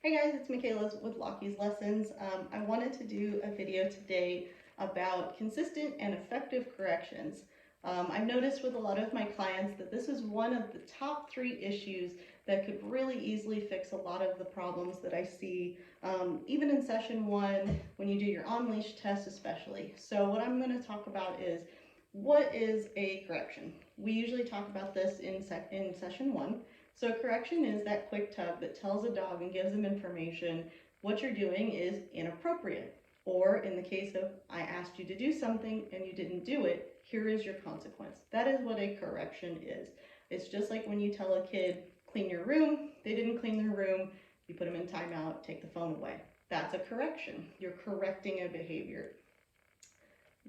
Hey guys, it's Michaela with Lockie's Lessons. I wanted to do a video today about consistent and effective corrections. I've noticed with a lot of my clients that this is one of the top 3 issues that could really easily fix a lot of the problems that I see, even in session 1, when you do your on-leash test especially. So what I'm going to talk about is, what is a correction? We usually talk about this in session 1. So correction is that quick tug that tells a dog and gives them information what you're doing is inappropriate. Or in the case of, I asked you to do something and you didn't do it, here is your consequence. That is what a correction is. It's just like when you tell a kid, clean your room, they didn't clean their room, you put them in timeout, take the phone away. That's a correction. You're correcting a behavior.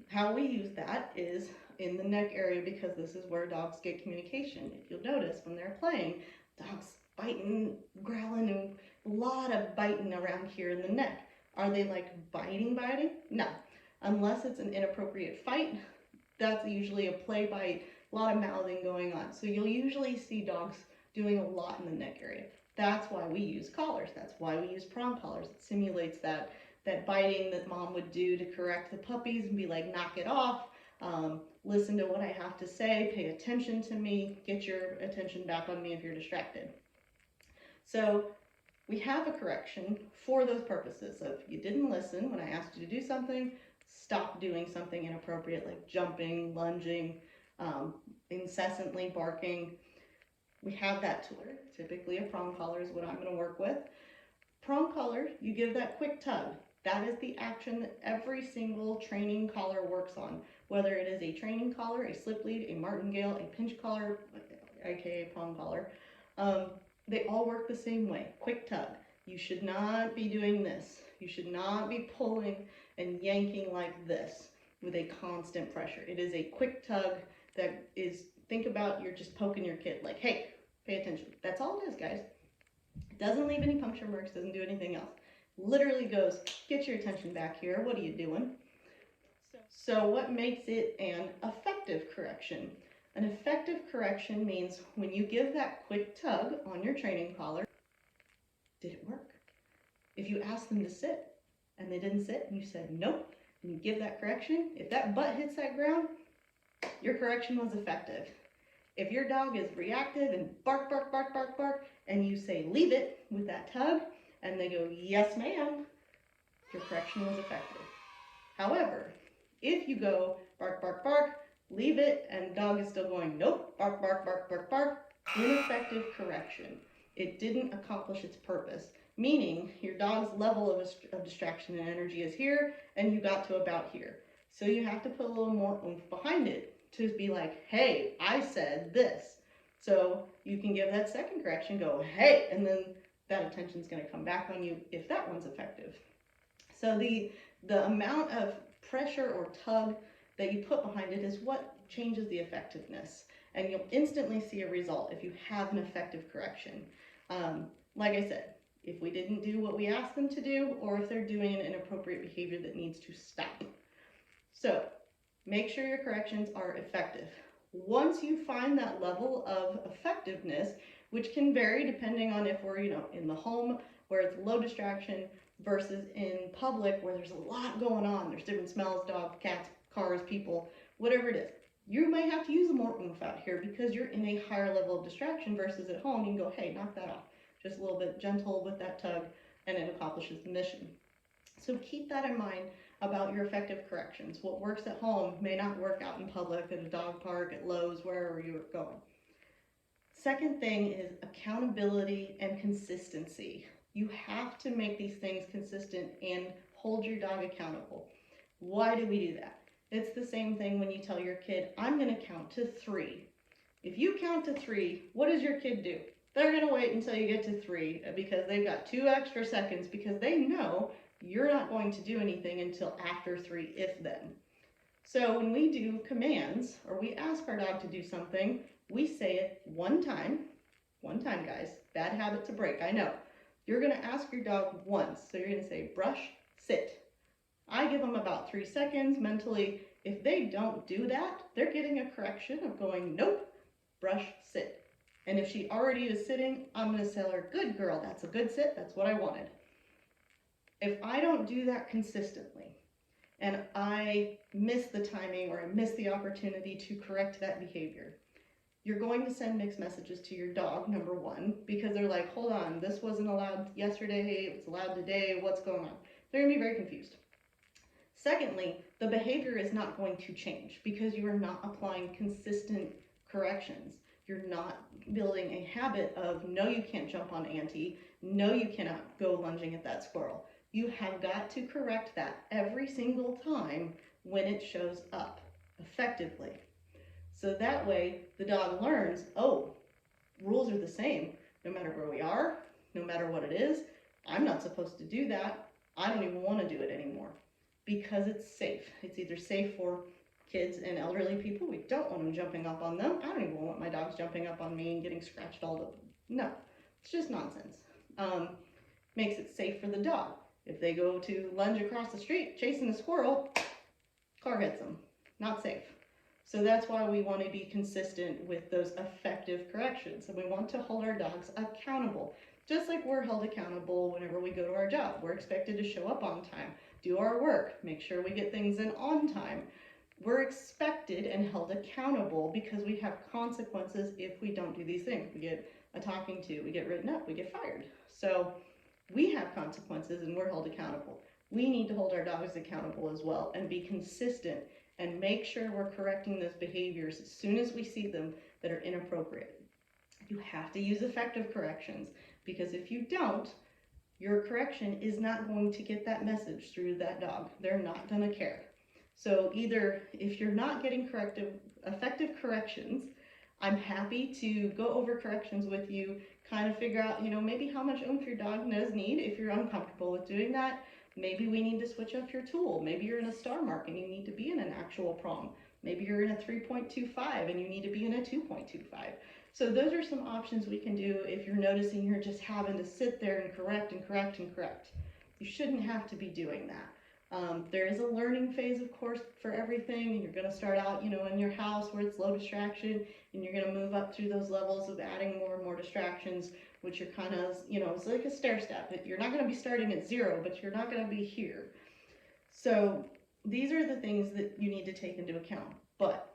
How we use that is in the neck area, because this is where dogs get communication. If you'll notice when they're playing, dogs biting, growling, and a lot of biting around here in the neck. Are they like biting? No. Unless it's an inappropriate fight, that's usually a play bite, a lot of mouthing going on. So you'll usually see dogs doing a lot in the neck area. That's why we use collars. That's why we use prong collars. It simulates that biting that mom would do to correct the puppies and be like, knock it off, listen to what I have to say, pay attention to me, get your attention back on me if you're distracted. So we have a correction for those purposes. So if you didn't listen when I asked you to do something, stop doing something inappropriate like jumping, lunging, incessantly barking. We have that tool. Typically a prong collar is what I'm going to work with. Prong collar, you give that quick tug. That is the action that every single training collar works on, whether it is a training collar, a slip lead, a martingale, a pinch collar, aka prong collar. They all work the same way. Quick tug. You should not be doing this. You should not be pulling and yanking like this with a constant pressure. It is a quick tug that is, think about you're just poking your kid like, hey, pay attention. That's all it is, guys. It doesn't leave any puncture marks, doesn't do anything else. Literally goes, get your attention back here. What are you doing? So what makes it an effective correction? An effective correction means when you give that quick tug on your training collar, did it work? If you ask them to sit and they didn't sit and you said nope, and you give that correction, if that butt hits that ground, your correction was effective. If your dog is reactive and bark, bark, bark, bark, bark, and you say leave it with that tug, and they go, yes ma'am, your correction was effective. However, if you go bark, bark, bark, leave it, and the dog is still going, nope, bark, bark, bark, bark, bark, ineffective correction. It didn't accomplish its purpose, meaning your dog's level of distraction and energy is here, and you got to about here. So you have to put a little more oomph behind it to be like, hey, I said this. So you can give that second correction, go, hey, and then that attention's going to come back on you if that one's effective. So the amount of pressure or tug that you put behind it is what changes the effectiveness. And you'll instantly see a result if you have an effective correction. Like I said, if we didn't do what we asked them to do, or if they're doing an inappropriate behavior that needs to stop. So make sure your corrections are effective. Once you find that level of effectiveness, which can vary depending on if we're, in the home where it's low distraction versus in public where there's a lot going on. There's different smells, dogs, cats, cars, people, whatever it is. You may have to use more oomph out here because you're in a higher level of distraction versus at home. You can go, hey, knock that off. Just a little bit gentle with that tug and it accomplishes the mission. So keep that in mind about your effective corrections. What works at home may not work out in public, at a dog park, at Lowe's, wherever you're going. Second thing is accountability and consistency. You have to make these things consistent and hold your dog accountable. Why do we do that? It's the same thing when you tell your kid, I'm going to count to 3. If you count to 3, what does your kid do? They're going to wait until you get to 3 because they've got 2 extra seconds because they know you're not going to do anything until after 3, if then. So when we do commands or we ask our dog to do something, we say it one time, guys. Bad habit to break, I know. You're going to ask your dog once. So you're going to say, brush, sit. I give them about 3 seconds mentally. If they don't do that, they're getting a correction of going, nope, brush, sit. And if she already is sitting, I'm going to tell her, good girl, that's a good sit, that's what I wanted. If I don't do that consistently, and I miss the timing or I miss the opportunity to correct that behavior, you're going to send mixed messages to your dog, number one, because they're like, hold on, this wasn't allowed yesterday, it's allowed today, what's going on? They're going to be very confused. Secondly, the behavior is not going to change because you are not applying consistent corrections. You're not building a habit of, no, you can't jump on Auntie, no, you cannot go lunging at that squirrel. You have got to correct that every single time when it shows up effectively. So that way the dog learns, oh, rules are the same no matter where we are, no matter what it is. I'm not supposed to do that. I don't even want to do it anymore because it's safe. It's either safe for kids and elderly people. We don't want them jumping up on them. I don't even want my dogs jumping up on me and getting scratched all over. No, it's just nonsense. Makes it safe for the dog. If they go to lunge across the street chasing a squirrel, car hits them. Not safe. So that's why we want to be consistent with those effective corrections. And we want to hold our dogs accountable. Just like we're held accountable whenever we go to our job. We're expected to show up on time, do our work, make sure we get things in on time. We're expected and held accountable because we have consequences if we don't do these things. We get a talking to, we get written up, we get fired. So we have consequences and we're held accountable. We need to hold our dogs accountable as well and be consistent and make sure we're correcting those behaviors as soon as we see them that are inappropriate. You have to use effective corrections because if you don't, your correction is not going to get that message through that dog. They're not going to care. So either if you're not getting effective corrections, I'm happy to go over corrections with you, kind of figure out, maybe how much oomph your dog does need. If you're uncomfortable with doing that, maybe we need to switch up your tool. Maybe you're in a star mark and you need to be in an actual prong. Maybe you're in a 3.25 and you need to be in a 2.25. So those are some options we can do if you're noticing you're just having to sit there and correct and correct and correct. You shouldn't have to be doing that. There is a learning phase, of course, for everything. You're going to start out, in your house where it's low distraction, and you're going to move up through those levels of adding more and more distractions, which are kind of, it's like a stair step. You're not going to be starting at zero, but you're not going to be here. So these are the things that you need to take into account. But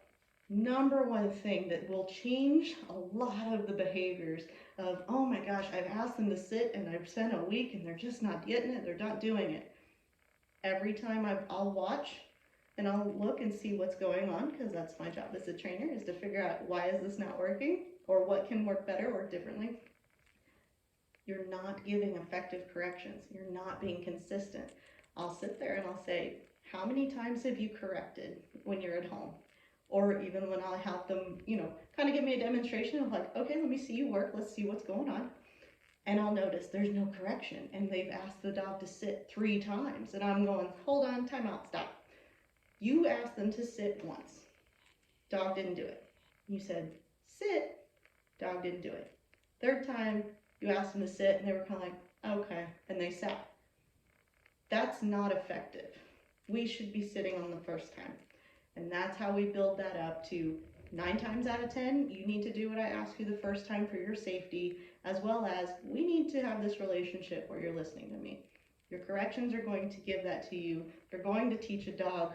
number one thing that will change a lot of the behaviors of, oh my gosh, I've asked them to sit and I've spent a week and they're just not getting it, they're not doing it. Every time I'll watch and I'll look and see what's going on, because that's my job as a trainer, is to figure out why is this not working or what can work better or differently. You're not giving effective corrections. You're not being consistent. I'll sit there and I'll say, how many times have you corrected when you're at home? Or even when I'll help them, kind of give me a demonstration of like, okay, let me see you work. Let's see what's going on. And I'll notice there's no correction. And they've asked the dog to sit 3 times. And I'm going, hold on, time out, stop. You asked them to sit once. Dog didn't do it. You said, sit. Dog didn't do it. 3rd time, you asked them to sit and they were kind of like, okay. And they sat. That's not effective. We should be sitting on the 1st time. And that's how we build that up to 9 times out of 10, you need to do what I ask you the 1st time for your safety, as well as we need to have this relationship where you're listening to me. Your corrections are going to give that to you. They're going to teach a dog,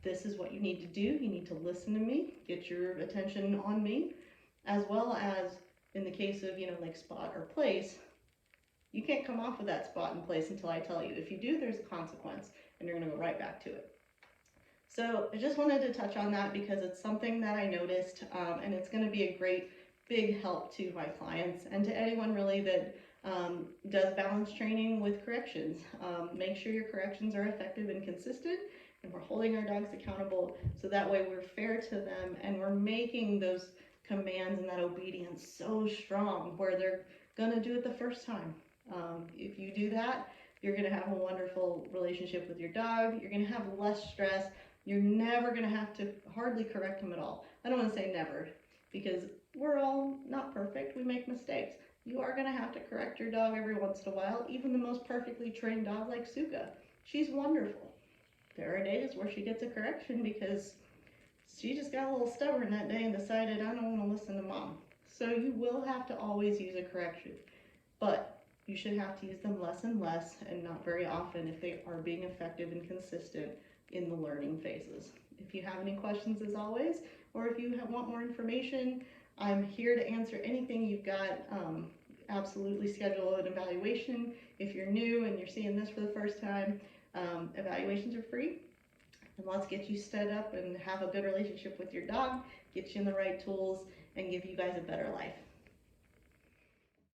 this is what you need to do. You need to listen to me, get your attention on me, as well as in the case of, like spot or place, you can't come off of that spot and place until I tell you. If you do, there's a consequence and you're going to go right back to it. So I just wanted to touch on that because it's something that I noticed, and it's going to be a great big help to my clients and to anyone really that does balance training with corrections. Make sure your corrections are effective and consistent, and we're holding our dogs accountable so that way we're fair to them and we're making those commands and that obedience so strong where they're going to do it the 1st time. If you do that, you're going to have a wonderful relationship with your dog. You're going to have less stress. You're never going to have to hardly correct them at all. I don't want to say never, because we're all not perfect. We make mistakes. You are going to have to correct your dog every once in a while, even the most perfectly trained dog like Suka. She's wonderful. There are days where she gets a correction because she just got a little stubborn that day and decided, I don't want to listen to mom. So you will have to always use a correction, but you should have to use them less and less and not very often if they are being effective and consistent in the learning phases. If you have any questions, as always, or if you want more information, I'm here to answer anything you've got. Absolutely schedule an evaluation. If you're new and you're seeing this for the first time, evaluations are free. And let's get you set up and have a good relationship with your dog, get you in the right tools, and give you guys a better life.